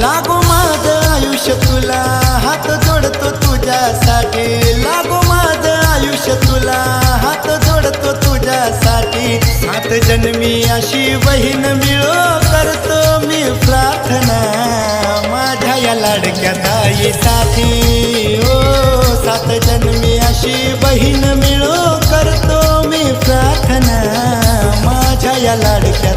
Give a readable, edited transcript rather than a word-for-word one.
लागो माझं आयुष्य तुला, हात जोडतो तुझ्यासाठी. लागो माझं आयुष्य तुला, हात जोडतो तुझ्यासाठी. 7 जन्मी अशी बहीण मिळो करतो मी प्रार्थना, माझ्या या लाडक्या ताईसाठी. ओ 7 जन्मी अशी बहीण मिळो करतो मी प्रार्थना, माझ्या या लाडक्या